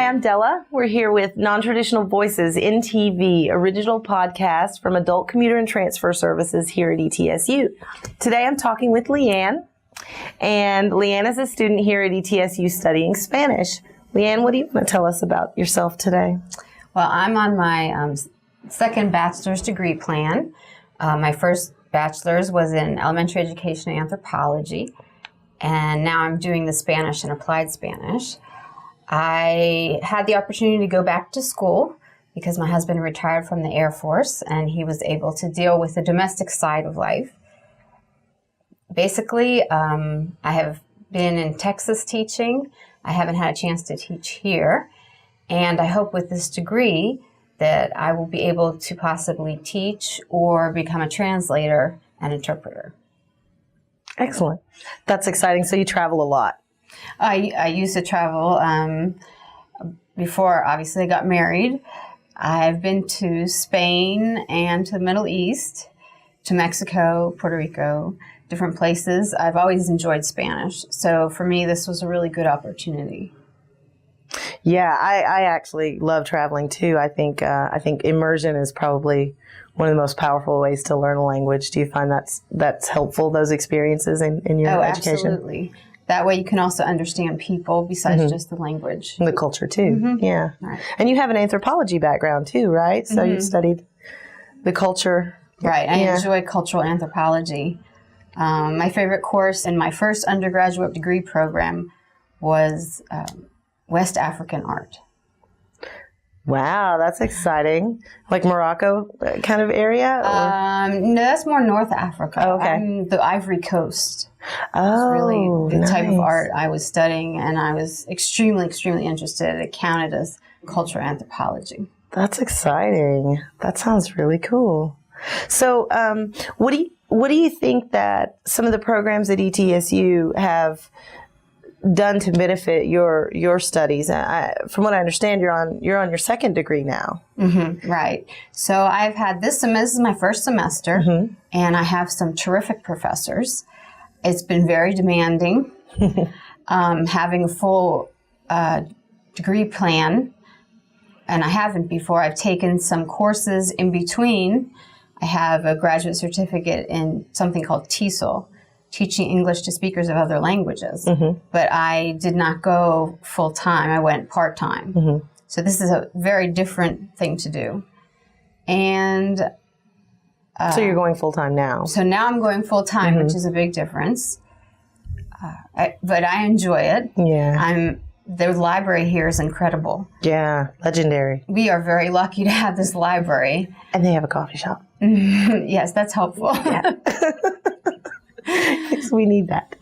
Hi, I'm Della. We're here with Non-Traditional Voices NTV, original podcast from Adult Commuter and Transfer Services here at ETSU. Today I'm talking with Leanne, and Leanne is a student here at ETSU studying Spanish. Leanne, what do you want to tell us about yourself today? Well, I'm on my second bachelor's degree plan. My first bachelor's was in elementary education and anthropology, and now I'm doing the Spanish and applied Spanish. I had the opportunity to go back to school because my husband retired from the Air Force and he was able to deal with the domestic side of life. Basically, I have been in Texas teaching. I haven't had a chance to teach here. And I hope with this degree that I will be able to possibly teach or become a translator and interpreter. Excellent. That's exciting. So you travel a lot. I used to travel before, obviously, I got married. I've been to Spain and to the Middle East, to Mexico, Puerto Rico, different places. I've always enjoyed Spanish. So for me, this was a really good opportunity. Yeah, I actually love traveling too. I think immersion is probably one of the most powerful ways to learn a language. Do you find that's helpful, those experiences in your education? Absolutely. That way you can also understand people besides just the language. And the culture too, yeah. Right. And you have an anthropology background too, right? So you studied the culture. Right, I enjoy cultural anthropology. My favorite course in my first undergraduate degree program was West African art. Wow, that's exciting. Like Morocco kind of area? No, that's more North Africa. Oh, okay. The Ivory Coast. Oh, It's really the type of nice. art I was studying, and I was extremely, extremely interested. It counted as cultural anthropology. That's exciting. That sounds really cool. So, what do you think that some of the programs at ETSU have done to benefit your studies? From what I understand, you're on your second degree now. Right. So I've had this is my first semester, and I have some terrific professors. It's been very demanding. Having a full degree plan, and I haven't before. I've taken some courses in between. I have a graduate certificate in something called TESOL, Teaching English to Speakers of Other Languages. But I did not go full-time. I went part-time. So this is a very different thing to do. And So you're going full-time now. so now I'm going full-time, which is a big difference. But I enjoy it. Yeah. The library here is incredible. Yeah. Legendary. We are very lucky to have this library. And they have a coffee shop. Yes, that's helpful. Yeah. Yes, we need that.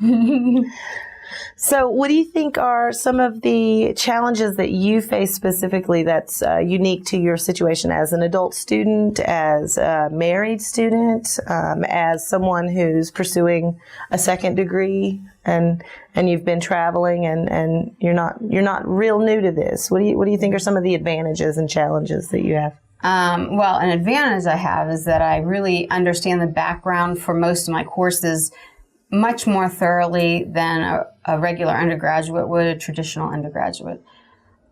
So what do you think are some of the challenges that you face specifically that's unique to your situation as an adult student, as a married student, as someone who's pursuing a second degree and you've been traveling and you're not real new to this? What do you think are some of the advantages and challenges that you have? Well, an advantage I have is that I really understand the background for most of my courses much more thoroughly than a regular undergraduate would, a traditional undergraduate.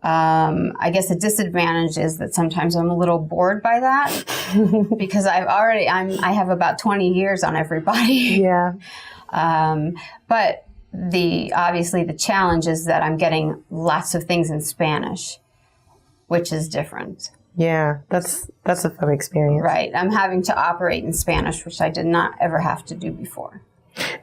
I guess the disadvantage is that sometimes I'm a little bored by that because I have about 20 years on everybody. Yeah. But obviously the challenge is that I'm getting lots of things in Spanish, which is different. Yeah, that's a fun experience. Right. I'm having to operate in Spanish, which I did not ever have to do before.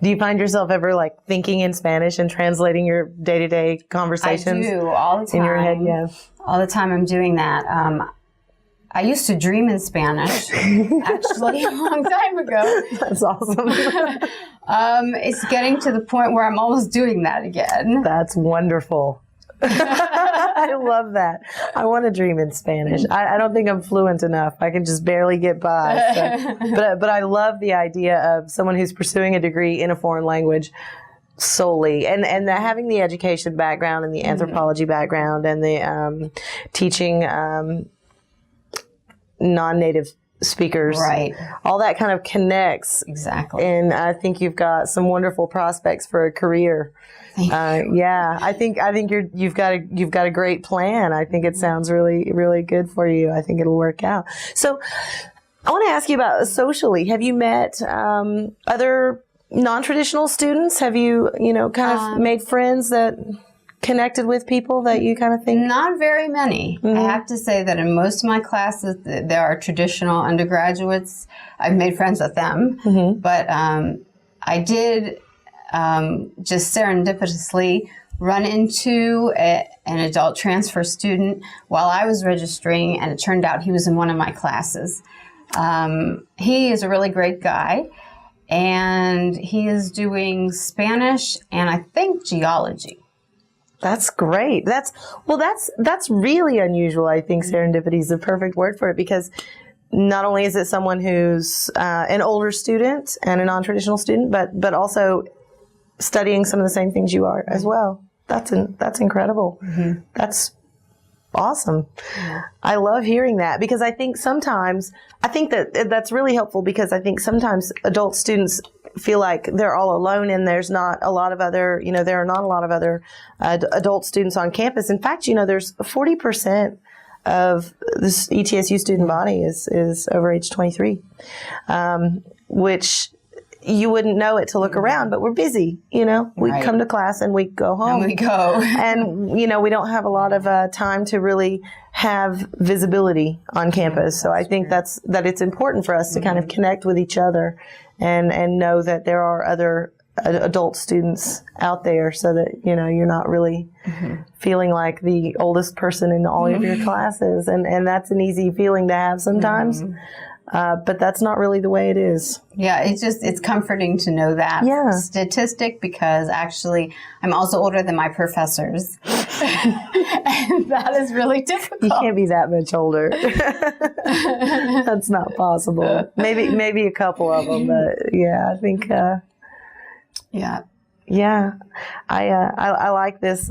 Do you find yourself ever like thinking in Spanish and translating your day-to-day conversations? I do all the time. In your head, yeah. All the time I'm doing that. I used to dream in Spanish, actually, a long time ago. That's awesome. It's getting to the point where I'm almost doing that again. That's wonderful. I love that. I want to dream in Spanish. I don't think I'm fluent enough. I can just barely get by. So. But I love the idea of someone who's pursuing a degree in a foreign language solely, and having the education background and the anthropology background and the teaching non-native speakers. Right. All that kind of connects. Exactly. And I think you've got some wonderful prospects for a career. Thank you. Yeah, I think you've got a great plan. I think it sounds really, really good for you. I think it'll work out. So I want to ask you about socially. Have you met other non-traditional students? Have you, kind of made friends that connected with people that you kind of think? Not very many. I have to say that in most of my classes, there are traditional undergraduates. I've made friends with them. But I did just serendipitously run into an adult transfer student while I was registering, and it turned out he was in one of my classes. He is a really great guy, and he is doing Spanish and I think geology. That's great. That's really unusual. I think serendipity is the perfect word for it, because not only is it someone who's an older student and a non-traditional student, but also studying some of the same things you are as well. That's incredible. That's awesome. I love hearing that, because I think that's really helpful, because I think sometimes adult students feel like they're all alone, and there's not a lot of other, there are not a lot of other adult students on campus. In fact, there's 40% of this ETSU student body is over age 23, which you wouldn't know it to look around, but we're busy, We Right. come to class and we go home. And we go. And, we don't have a lot of time to really have visibility on campus. So I think that it's important for us to kind of connect with each other and know that there are other adult students out there, so that, you're not really feeling like the oldest person in all of your classes. And that's an easy feeling to have sometimes. But that's not really the way it is. Yeah, it's comforting to know that statistic, because actually I'm also older than my professors. And that is really difficult. You can't be that much older. That's not possible. Maybe a couple of them, but yeah, I think. Yeah, I like this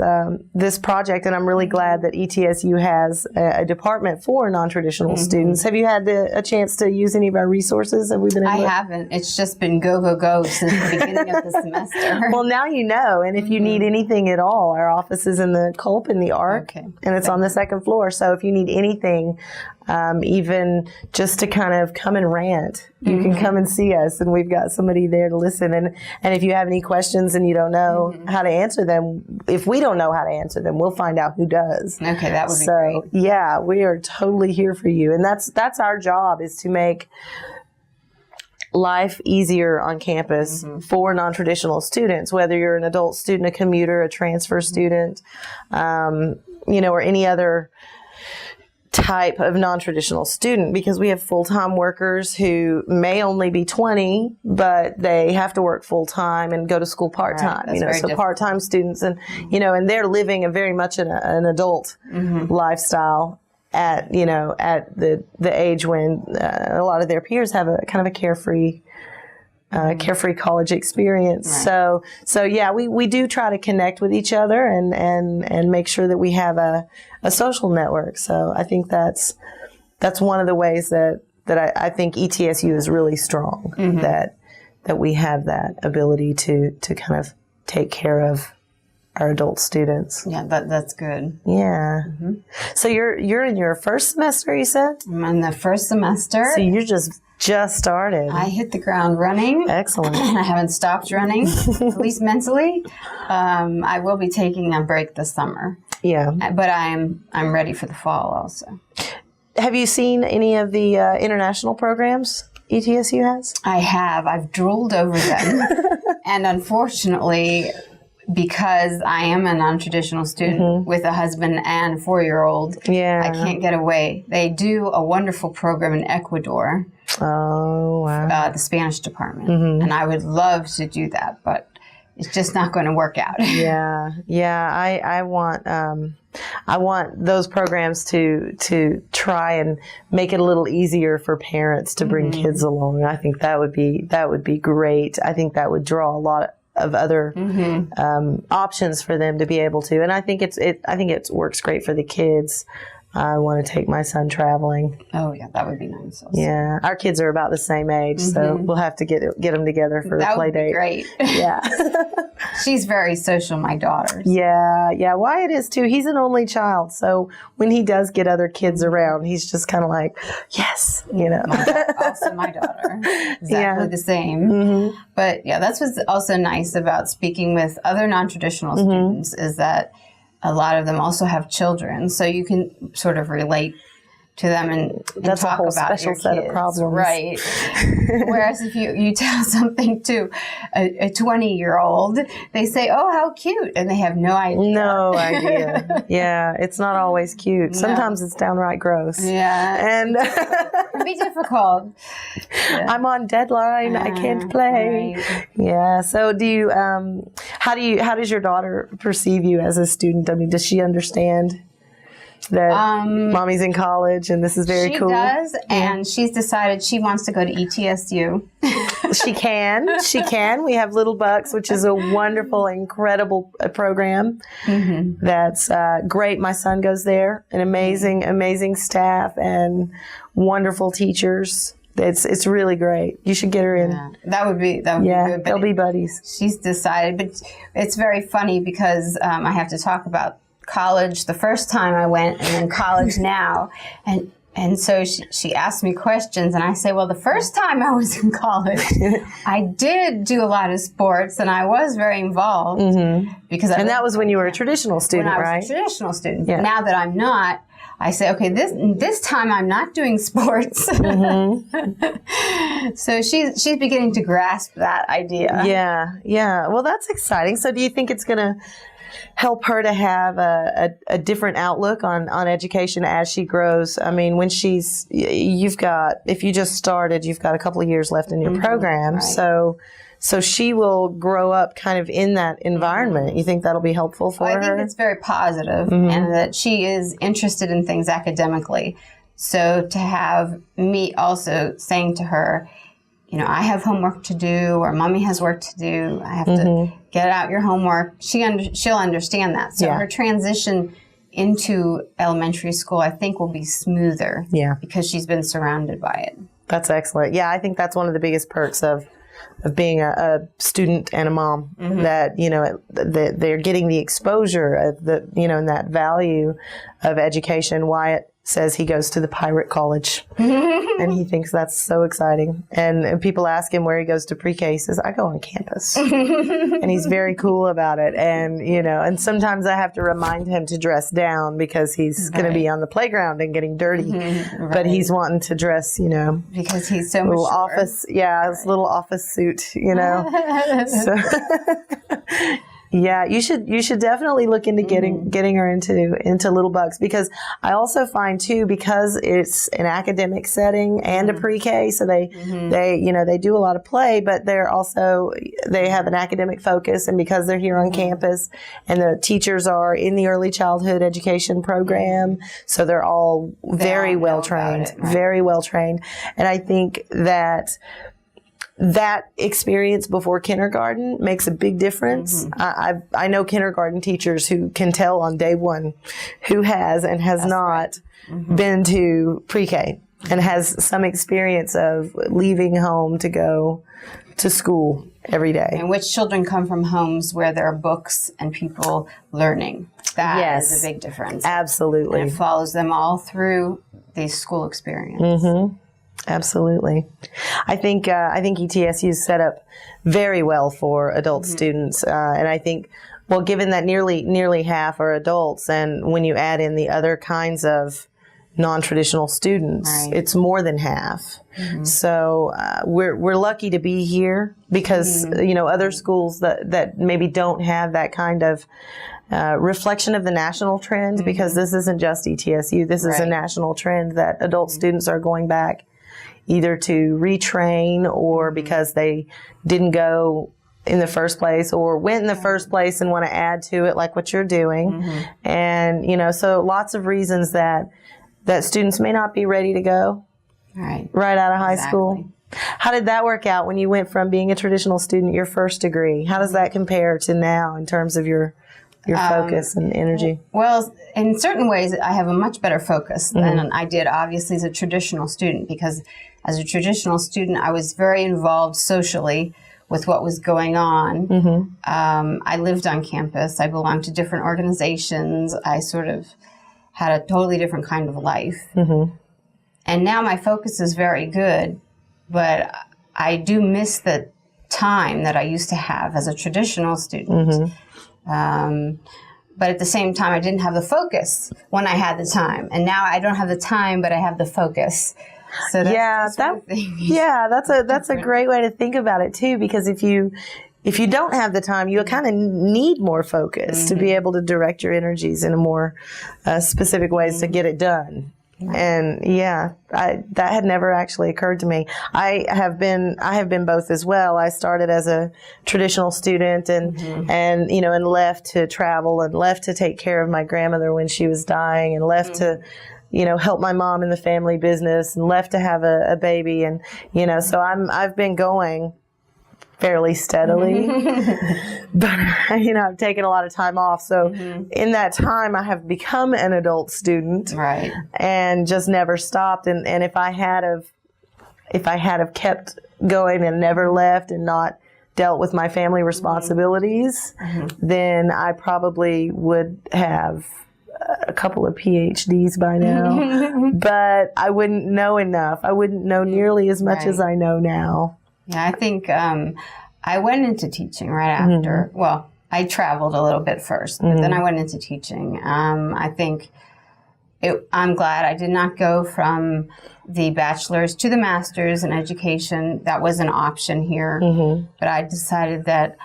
project, and I'm really glad that ETSU has a department for non-traditional students. Have you had a chance to use any of our resources? Have we been? I haven't. It's just been go since the beginning of the semester. Well, now you know, and if you need anything at all, our office is in the Culp in the Arc, and it's on the second floor. So if you need anything, even just to kind of come and rant, you can come and see us, and we've got somebody there to listen. And if you have any questions and you don't know how to answer them, if we don't know how to answer them, we'll find out who does. Okay, that would be great. Yeah, we are totally here for you. And that's our job, is to make life easier on campus for non-traditional students, whether you're an adult student, a commuter, a transfer student, or any other type of non-traditional student, because we have full-time workers who may only be 20, but they have to work full-time and go to school part-time, Right. So part-time students, and, and they're living very much an adult lifestyle at the age when a lot of their peers have a kind of a carefree college experience. Right. So yeah, we do try to connect with each other and make sure that we have a social network. So I think that's one of the ways that I think ETSU is really strong, that we have that ability to kind of take care of our adult students. Yeah, that's good. Yeah. So you're in your first semester, you said? I'm in the first semester. So you're just started. I hit the ground running. Excellent. I haven't stopped running, at least mentally. I will be taking a break this summer. Yeah. But I'm ready for the fall also. Have you seen any of the international programs ETSU has? I have. I've drooled over them. And unfortunately, because I am a non-traditional student with a husband and a 4-year-old, I can't get away. They do a wonderful program in Ecuador. Oh, wow. The Spanish department. And I would love to do that, but it's just not going to work out. Yeah. I want those programs to try and make it a little easier for parents to bring kids along. I think that would be great. I think that would draw a lot of other options for them to be able to. And I think it works great for the kids. I want to take my son traveling. Oh, yeah, that would be nice also. Yeah, our kids are about the same age, so we'll have to get them together for a play date. That would be great. Yeah. She's very social, my daughter. Yeah. Wyatt is too. He's an only child, so when he does get other kids around, he's just kind of like, yes, Also, my daughter. Exactly the same. But yeah, that's what's also nice about speaking with other non-traditional students is that a lot of them also have children, so you can sort of relate to them and that's talk a whole about special your set kids, of problems, right? Whereas if you tell something to a 20-year-old, they say, "Oh, how cute," and they have no idea. No idea. Yeah, it's not always cute. No. Sometimes it's downright gross. Yeah, And it can be difficult. Yeah. I'm on deadline. I can't play. Right. Yeah. So do you? How does your daughter perceive you as a student? I mean, does she understand that mommy's in college and this is very cool? She does, and she's decided she wants to go to ETSU. She can. We have Little Bucks, which is a wonderful, incredible program. That's great. My son goes there. An amazing staff and wonderful teachers. It's really great. You should get her in. Yeah, that would be good. They'll be buddies. She's decided, but it's very funny because I have to talk about college the first time I went and then college now. And so she asked me questions and I say, well, the first time I was in college, I did do a lot of sports and I was very involved. Because that was when you were a traditional student, when I was right? a traditional student. Yeah. Now that I'm not, I say, okay, this time I'm not doing sports. So she's beginning to grasp that idea. Yeah. Well, that's exciting. So do you think it's going to help her to have a different outlook on education as she grows? I mean, when if you just started, you've got a couple of years left in your program. Right. So she will grow up kind of in that environment. You think that'll be helpful for her? I think it's very positive, and that she is interested in things academically. So to have me also saying to her, I have homework to do, or mommy has work to do. I have to get out your homework. She'll understand that. So her transition into elementary school, I think, will be smoother. Yeah, because she's been surrounded by it. That's excellent. Yeah, I think that's one of the biggest perks of being a student and a mom. That they're getting the exposure of and that value of education. Wyatt says he goes to the pirate college and he thinks that's so exciting. And people ask him where he goes to pre-K. He says, I go on campus. And he's very cool about it. And, and sometimes I have to remind him to dress down because he's going to be on the playground and getting dirty. But he's wanting to dress, because he's so much office. Yeah, his little office suit, So yeah, you should definitely look into getting her into Little Bucks, because I also find too, because it's an academic setting and a pre-K, so they do a lot of play, but they have an academic focus, and because they're here on campus and the teachers are in the early childhood education program, so they're all very well trained, very well trained, and I think that experience before kindergarten makes a big difference. I know kindergarten teachers who can tell on day one who has and has not been to pre-K and has some experience of leaving home to go to school every day. And which children come from homes where there are books and people learning. That is a big difference. Absolutely. And it follows them all through the school experience. Absolutely. I think ETSU is set up very well for adult students. And I think, well, given that nearly half are adults, and when you add in the other kinds of non-traditional students, it's more than half. So we're lucky to be here because, other schools that maybe don't have that kind of reflection of the national trend, because this isn't just ETSU. This is a national trend that adult students are going back either to retrain or because they didn't go in the first place, or went in the first place and want to add to it, like what you're doing. And, so lots of reasons that students may not be ready to go right out of high school. How did that work out when you went from being a traditional student, your first degree? How does that compare to now in terms of your your focus and energy? Well, in certain ways, I have a much better focus than I did, obviously, as a traditional student, because as a traditional student, I was very involved socially with what was going on. I lived on campus. I belonged to different organizations. I sort of had a totally different kind of life. And now my focus is very good, but I do miss the time that I used to have as a traditional student. But at the same time, I didn't have the focus when I had the time. And now I don't have the time, but I have the focus. So that's that's a great way to think about it too, because if you don't have the time, you kind of need more focus to be able to direct your energies in a more specific ways to get it done. And that had never actually occurred to me. I have been both as well. I started as a traditional student and left to travel and left to take care of my grandmother when she was dying and left to help my mom in the family business and left to have a baby. And, so I've been going fairly steadily, but, I've taken a lot of time off. So in that time, I have become an adult student, right, and just never stopped. And if I had have kept going and never left and not dealt with my family responsibilities, then I probably would have a couple of PhDs by now, but I wouldn't know enough. I wouldn't know nearly as much as I know now. Yeah, I think I went into teaching right after. Well, I traveled a little bit first, but then I went into teaching. I think I'm glad I did not go from the bachelor's to the master's in education. That was an option here, but I decided that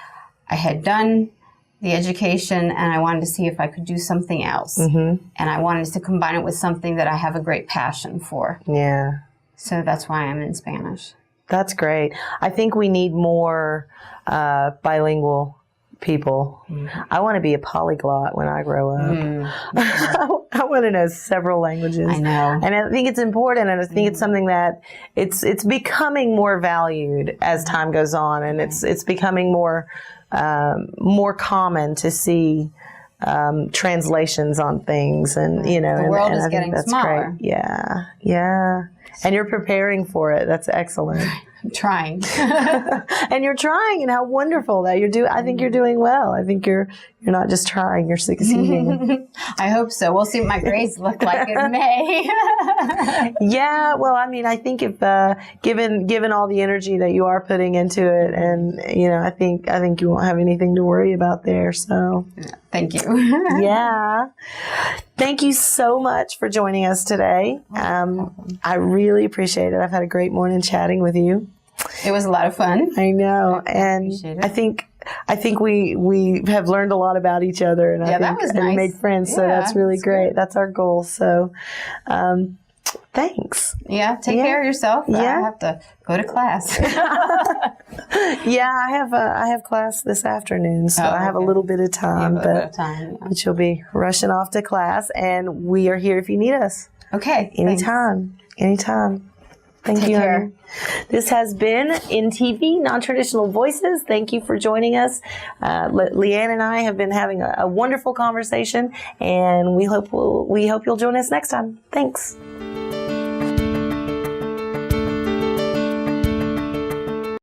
I had done the education and I wanted to see if I could do something else. And I wanted to combine it with something that I have a great passion for. Yeah. So that's why I'm in Spanish. That's great. I think we need more bilingual people. I want to be a polyglot when I grow up. I want to know several languages. I know. And I think it's important, and I think it's something that it's becoming more valued as time goes on, and it's becoming more common to see translations on things, and the world is I getting think that's smaller. Great. Yeah. And you're preparing for it. That's excellent. I'm trying. And you're trying, and how wonderful that you're doing. I think you're doing well. I think you're not just trying, you're succeeding. I hope so. We'll see what my grades look like in May. Yeah, well, I mean, I think if given all the energy that you are putting into it, and I think you won't have anything to worry about there. So, thank you. Yeah. Thank you so much for joining us today. I really appreciate it. I've had a great morning chatting with you. It was a lot of fun. I know, and I think we have learned a lot about each other, and that was nice. We made friends, so that's really great. Good. That's our goal. So, thanks. Yeah, take care of yourself. Yeah, I have to go to class. Yeah, I have class this afternoon, so I have a little bit of time, but you'll be rushing off to class, and we are here if you need us. Okay, anytime. Thank you. Care. This has been NTV, Non-Traditional Voices. Thank you for joining us. Leanne and I have been having a wonderful conversation, and we hope you'll join us next time. Thanks.